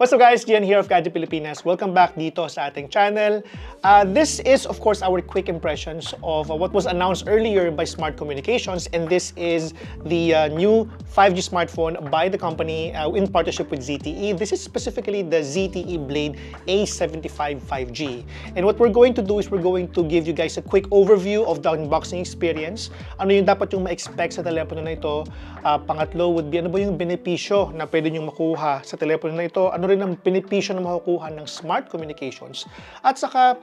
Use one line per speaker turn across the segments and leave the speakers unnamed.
What's up guys, Gian here of Gadget Pilipinas. Welcome back dito sa ating channel. This is of course our quick impressions of what was announced earlier by Smart Communications, and this is the new 5G smartphone by the company in partnership with ZTE. This is specifically the ZTE Blade A75 5G. And what we're going to do is we're going to give you guys a quick overview of the unboxing experience. Ano yung dapat yung ma-expect sa telepono na ito. Pangatlo would be ano ba yung benepisyo na pwede nyo makuha sa telepono na ito. Ano rin ang benepisyo na makukuha ng Smart Communications. At saka,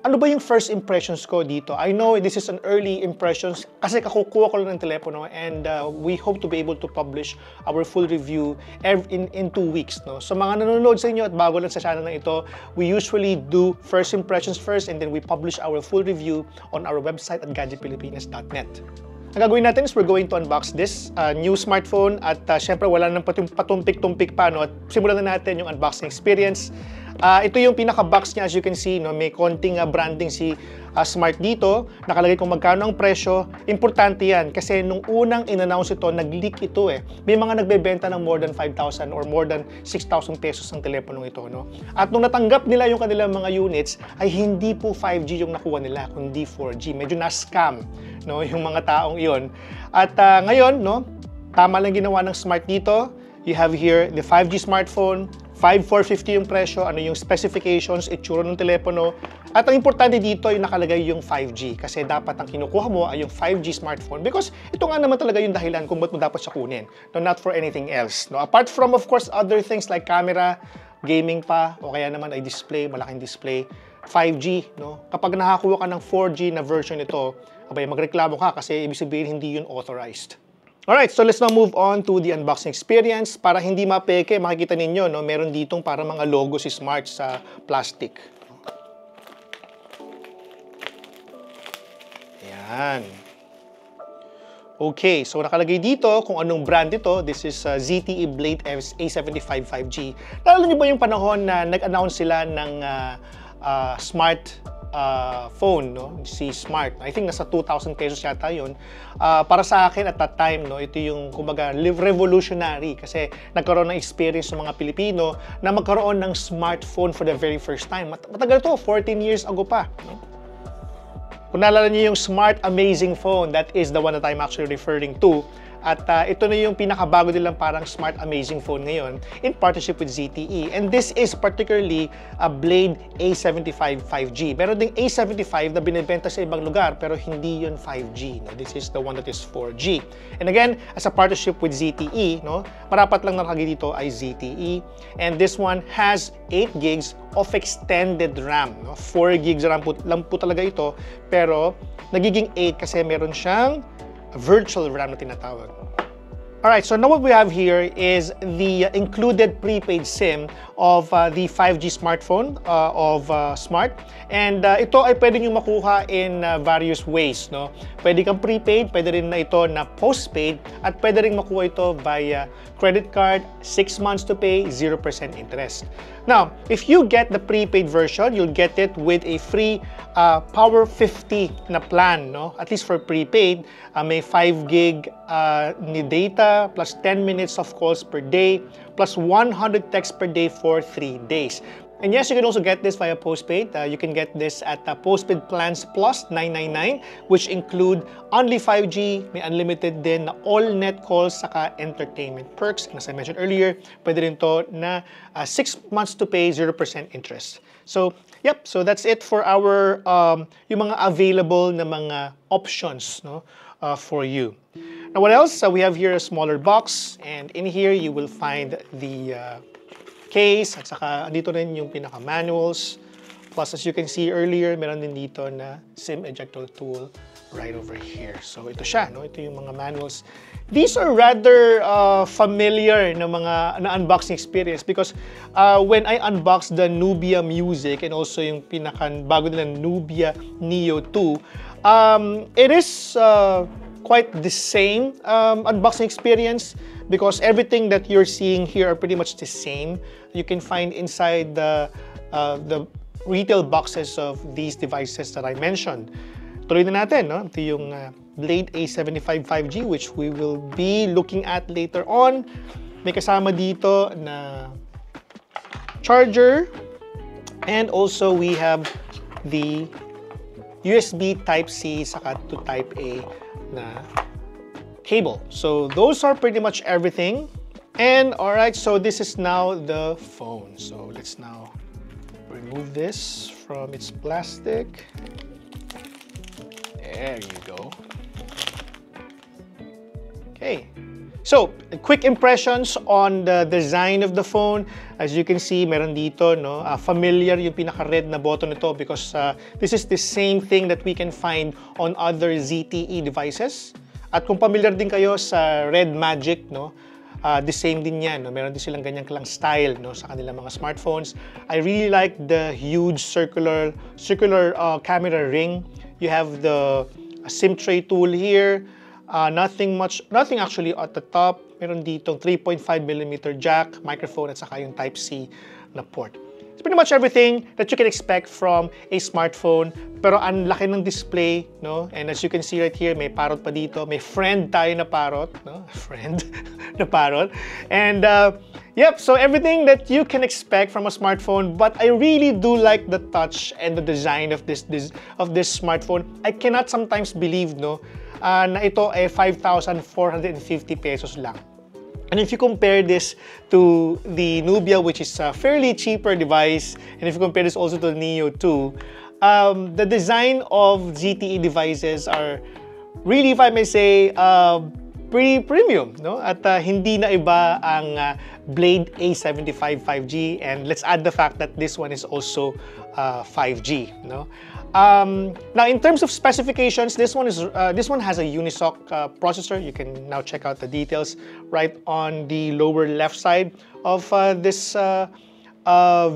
ano ba yung first impressions ko dito? I know this is an early impressions kasi kakukuha ko lang ng telepono, and we hope to be able to publish our full review in 2 weeks. No? So mga nanonood sa inyo at bago lang sa channel na ito, we usually do first impressions first, and then we publish our full review on our website at gadgetpilipinas.net. Ang gagawin natin is we're going to unbox this new smartphone, at syempre wala nang patumpik-tumpik pa, no? At simulan na natin yung unboxing experience. Ito yung pinaka-box niya, as you can see, no? May konting branding si Smart dito. Nakalagay kung magkano ang presyo. Importante yan kasi nung unang in-announce ito, nag-leak ito eh. May mga nagbebenta ng more than 5,000 or more than 6,000 pesos ang telepono ito, no? At nung natanggap nila yung kanilang mga units, ay hindi po 5G yung nakuha nila, kundi 4G. Medyo na-scam, no, yung mga taong iyon. At ngayon, no, tama lang ginawa ng Smart dito. You have here the 5G smartphone, 5,450 yung presyo, ano yung specifications, itsura ng telepono. At ang importante dito yung nakalagay yung 5G kasi dapat ang kinukuha mo ay yung 5G smartphone because ito nga naman talaga yung dahilan kung ba't mo dapat siya kunin. No, not for anything else. No? Apart from, of course, other things like camera, gaming pa, o kaya naman ay display, malaking display, 5G. No? Kapag nakakuha ka ng 4G na version ito, abay, magreklamo ka kasi ibig sabihin hindi yun authorized. Alright, so let's now move on to the unboxing experience. Para hindi mapeke, makikita ninyo, no, meron ditong para mga logo si Smart sa plastic. Ayan. Okay, so nakalagay dito kung anong brand ito. This is ZTE Blade A75 5G. Naalala niyo ba yung panahon na nag-announce sila ng Smart phone, no? Si Smart. I think nasa 2,000 pesos yata yun. Para sa akin at that time, no, ito yung kumbaga revolutionary kasi nagkaroon ng experience ng mga Pilipino na magkaroon ng smartphone for the very first time. Matagal to, 14 years ago pa. No? Kung naalala niyo yung Smart Amazing Phone, that is the one that I'm actually referring to. At ito na yung pinakabago nilang parang Smart Amazing Phone ngayon in partnership with ZTE. And this is particularly a Blade A75 5G. Meron ding A75 na binibenta sa ibang lugar pero hindi yun 5G. No? This is the one that is 4G. And again, as a partnership with ZTE, no? Marapat lang nakalagay dito ay ZTE. And this one has 8 gigs of extended RAM. No? 4 gigs RAM lang po talaga ito, pero nagiging 8 kasi meron siyang virtual RAM na tinatawag. Alright, so now what we have here is the included prepaid SIM of the 5G smartphone of Smart. And ito ay pwede nyo makuha in various ways. No? Pwede kang prepaid, pwede rin na ito na postpaid, at pwede rin makuha ito via credit card, 6 months to pay, 0% interest. Now, if you get the prepaid version, you'll get it with a free Power 50 na plan, no? At least for prepaid, may 5 gig ni data plus 10 minutes of calls per day plus 100 texts per day for 3 days. And yes, you can also get this via postpaid. You can get this at Postpaid Plans Plus 999, which include only 5G, may unlimited din na all net calls saka entertainment perks. And as I mentioned earlier, pwede rin to na 6 months to pay, 0% interest. So, yep, so that's it for our yung mga available na mga options, no, for you. Now, what else? We have here a smaller box, and in here you will find the case, at saka dito rin yung pinaka-manuals. Plus, as you can see earlier, meron din dito na SIM ejector tool right over here. So, ito siya, no? Ito yung mga manuals. These are rather familiar na mga unboxing experience because when I unboxed the Nubia Music and also yung pinaka-bago nila Nubia Neo 2, it is quite the same unboxing experience because everything that you're seeing here are pretty much the same. You can find inside the retail boxes of these devices that I mentioned. Tuloy na natin, no? Ito yung Blade A75 5G, which we will be looking at later on. May kasama dito na charger, and also we have the USB Type-C saka to Type-A na cable. So those are pretty much everything. And alright, so this is now the phone. So let's now remove this from its plastic. There you go. Okay. So, quick impressions on the design of the phone. As you can see, meron dito, no, familiar yung pinaka-red na button nito because this is the same thing that we can find on other ZTE devices. At kung familiar din kayo sa Red Magic, no, the same din yan. No? Meron din silang ganyang kalang style, no, sa kanilang mga smartphones. I really like the huge circular camera ring. You have the SIM tray tool here. Nothing actually at the top. Meron ditong 3.5mm jack, microphone, at saka yung Type-C na port. It's pretty much everything that you can expect from a smartphone. Pero ang laki ng display, no? And as you can see right here, may parrot pa dito. May friend tayo na parrot, no? Friend na parrot. And yep, so everything that you can expect from a smartphone. But I really do like the touch and the design of this smartphone. I cannot sometimes believe, no, na ito ay 5,450 pesos lang. And if you compare this to the Nubia, which is a fairly cheaper device, and if you compare this also to the Neo 2, the design of ZTE devices are really, if I may say, pretty premium, no? At hindi na iba ang Blade A75 5G, and let's add the fact that this one is also 5G, no? Now, in terms of specifications, this one has a Unisoc processor. You can now check out the details right on the lower left side of this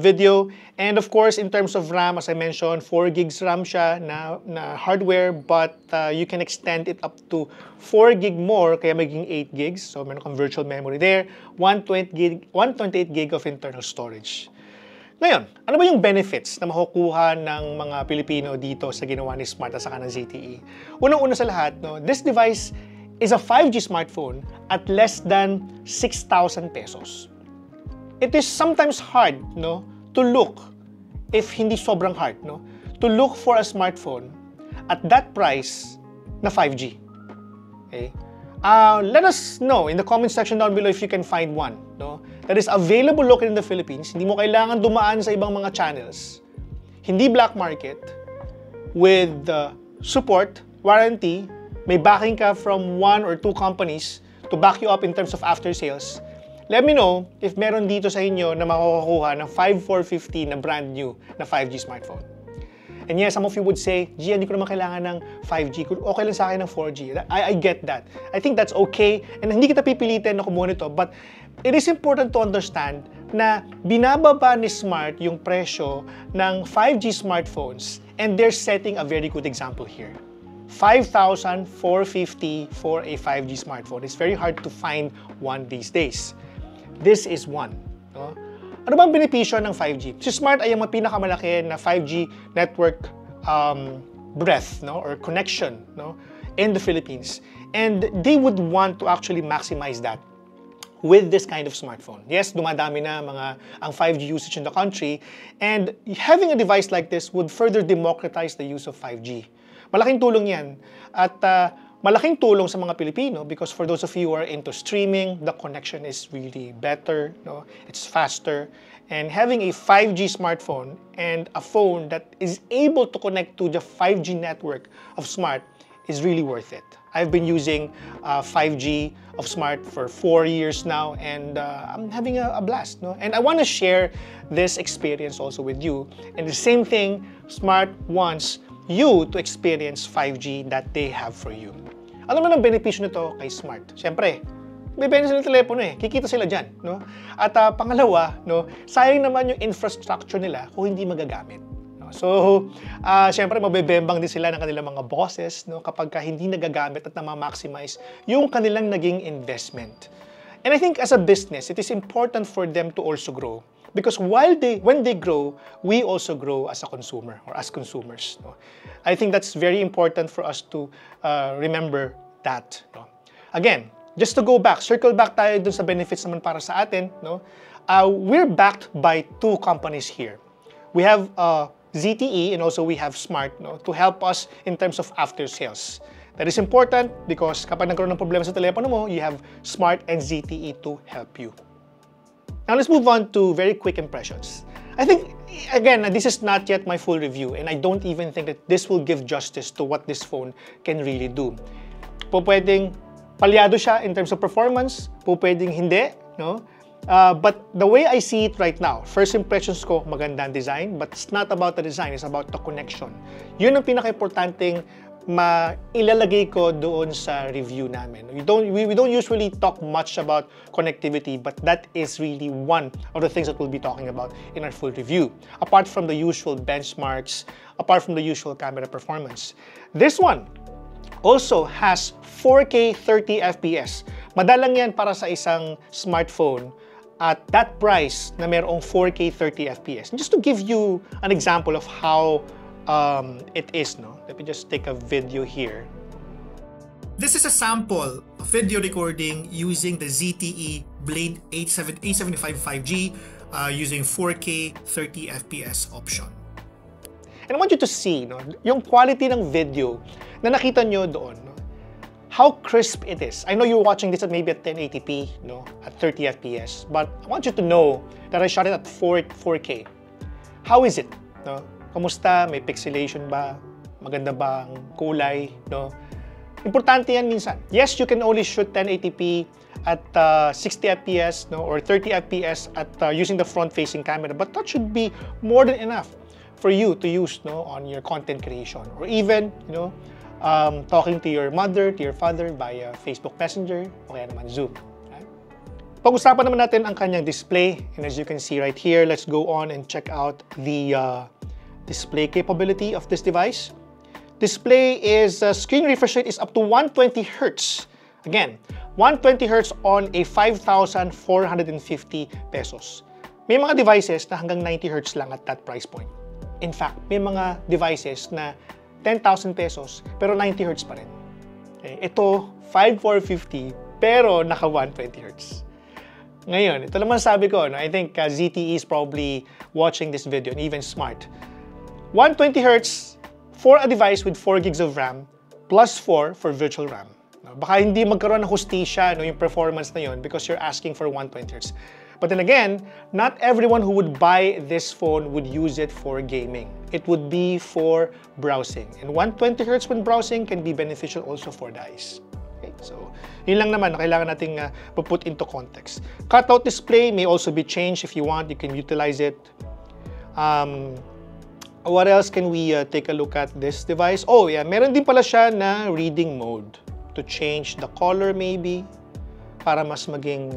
video. And of course, in terms of RAM, as I mentioned, 4 gigs RAM siya na hardware, but you can extend it up to 4 gig more, kaya magiging 8 gigs. So meron kang virtual memory there, 128 gig of internal storage. Ngayon, ano ba yung benefits na makukuha ng mga Pilipino dito sa ginawa ni Smart at saka ng ZTE? Unang-una sa lahat, no, this device is a 5G smartphone at less than 6,000 pesos. It is sometimes hard, no, to look, if hindi sobrang hard, no, to look for a smartphone at that price na 5G. Okay? Let us know in the comment section down below if you can find one, no, that is available locally in the Philippines. Hindi mo kailangan dumaan sa ibang mga channels. Hindi black market, with support, warranty, may backing ka from 1 or 2 companies to back you up in terms of after sales. Let me know if meron dito sa inyo na makukuha ng 5,450 na brand new na 5G smartphone. And yes, some of you would say, Gia, hindi ko naman kailangan ng 5G. Okay lang sa akin ng 4G. I get that. I think that's okay. And hindi kita pipilitin na kumuha nito. But it is important to understand na binababa ni Smart yung presyo ng 5G smartphones. And they're setting a very good example here. 5,450 for a 5G smartphone. It's very hard to find one these days. This is one. No? Ano bang benepisyo ng 5G? Si Smart ay ang pinakamalaki na 5G network breadth, no, or connection, no, in the Philippines. And they would want to actually maximize that with this kind of smartphone. Yes, dumadami na ang 5G usage in the country, and having a device like this would further democratize the use of 5G. Malaking tulong yan. At malaking tulong sa mga Pilipino because for those of you who are into streaming, the connection is really better, no? It's faster. And having a 5G smartphone and a phone that is able to connect to the 5G network of Smart is really worth it. I've been using 5G of Smart for 4 years now, and I'm having a blast, no? And I want to share this experience also with you. And the same thing, Smart wants you to experience 5G that they have for you. Alam mo ng benepisyo nito kay Smart? Siyempre, may benefits ng telepono eh. Kikita sila dyan, no? At pangalawa, no, sayang naman yung infrastructure nila kung hindi magagamit. No? So, siyempre, mabebembang din sila ng kanilang mga bosses, no, kapag hindi nagagamit at na-maximize yung kanilang naging investment. And I think as a business, it is important for them to also grow. Because when they grow, we also grow as a consumer or as consumers. No? I think that's very important for us to remember that. No? Again, just to go back, circle back tayo dun sa benefits naman para sa atin, no? We're backed by two companies here. We have ZTE and also we have Smart, no, to help us in terms of after sales. That is important because kapag nagkaroon ng problema sa telepono mo, you have Smart and ZTE to help you. Now let's move on to very quick impressions. I think, again, this is not yet my full review and I don't even think that this will give justice to what this phone can really do. Pwedeng palyado siya in terms of performance, pwedeng hindi, no? But the way I see it right now, first impressions ko, magandang design, but it's not about the design, it's about the connection. Yun ang pinaka-importanting ilalagay ko doon sa review namin. We don't usually talk much about connectivity, but that is really one of the things that we'll be talking about in our full review. Apart from the usual benchmarks, apart from the usual camera performance. This one also has 4K 30 FPS. Madalang yan para sa isang smartphone at that price na mayroong 4K 30 FPS. And just to give you an example of how it is, no? Let me just take a video here. This is a sample of video recording using the ZTE Blade A75 5G using 4K 30 FPS option. And I want you to see, no, yung quality ng video na nakita nyo doon, no? How crisp it is. I know you're watching this at maybe at 1080p, no, at 30 FPS, but I want you to know that I shot it at 4K. How is it, no? Kamusta? May pixelation ba? Maganda ba ang kulay, no? Importante yan minsan. Yes, you can only shoot 1080p at 60 FPS, no, or 30 FPS at using the front-facing camera, but that should be more than enough for you to use, no, on your content creation, or even, you know, talking to your mother, to your father via Facebook Messenger, o kaya naman Zoom. Okay? Pag-usapan naman natin ang kanyang display, and as you can see right here, let's go on and check out the display capability of this device. Display is, screen refresh rate is up to 120 Hz. Again, 120 Hz on a 5,450 pesos. May mga devices na hanggang 90 Hz lang at that price point. In fact, may mga devices na 10,000 pesos pero 90 Hz pa rin. Okay? Ito, 5,450 pero naka 120 Hz. Ngayon, ito naman sabi ko, no? I think ZTE is probably watching this video and even Smart. 120 Hz for a device with 4 gigs of RAM plus 4 for virtual RAM. No? Baka hindi magkaroon ng hustisya, no, yung performance na yun because you're asking for 120 Hz. But then again, not everyone who would buy this phone would use it for gaming. It would be for browsing. And 120 Hz when browsing can be beneficial also for the eyes. Okay? So, yun lang naman na kailangan nating put into context. Cutout display may also be changed if you want. You can utilize it. What else can we take a look at this device? Oh yeah, meron din pala siya na reading mode to change the color maybe para mas maging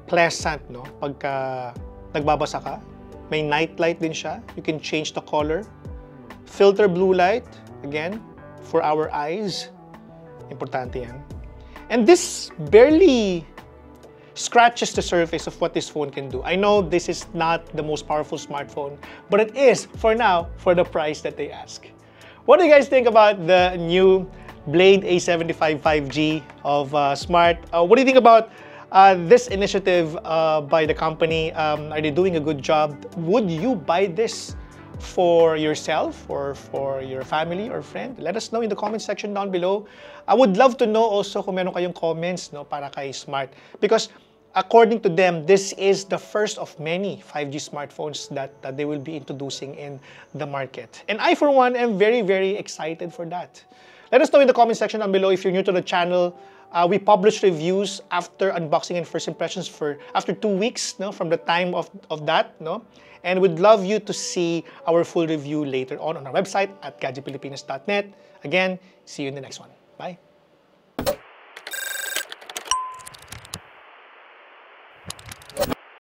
pleasant, no? Pagka nagbabasa ka. May night light din siya. You can change the color. Filter blue light, again, for our eyes. Importante yan. And this barely scratches the surface of what this phone can do. I know this is not the most powerful smartphone, but it is, for now, for the price that they ask. What do you guys think about the new Blade A75 5G of Smart? What do you think about this initiative by the company? Are they doing a good job? Would you buy this for yourself or for your family or friend? Let us know in the comment section down below. I would love to know also kung meron kayong comments, no, para kay Smart. Because according to them, this is the first of many 5G smartphones that they will be introducing in the market. And I, for one, am very, very excited for that. Let us know in the comment section down below if you're new to the channel. We publish reviews after unboxing and first impressions after 2 weeks, no, from the time of that, no? And we'd love you to see our full review later on our website at gadgetpilipinas.net. Again, see you in the next one. Bye!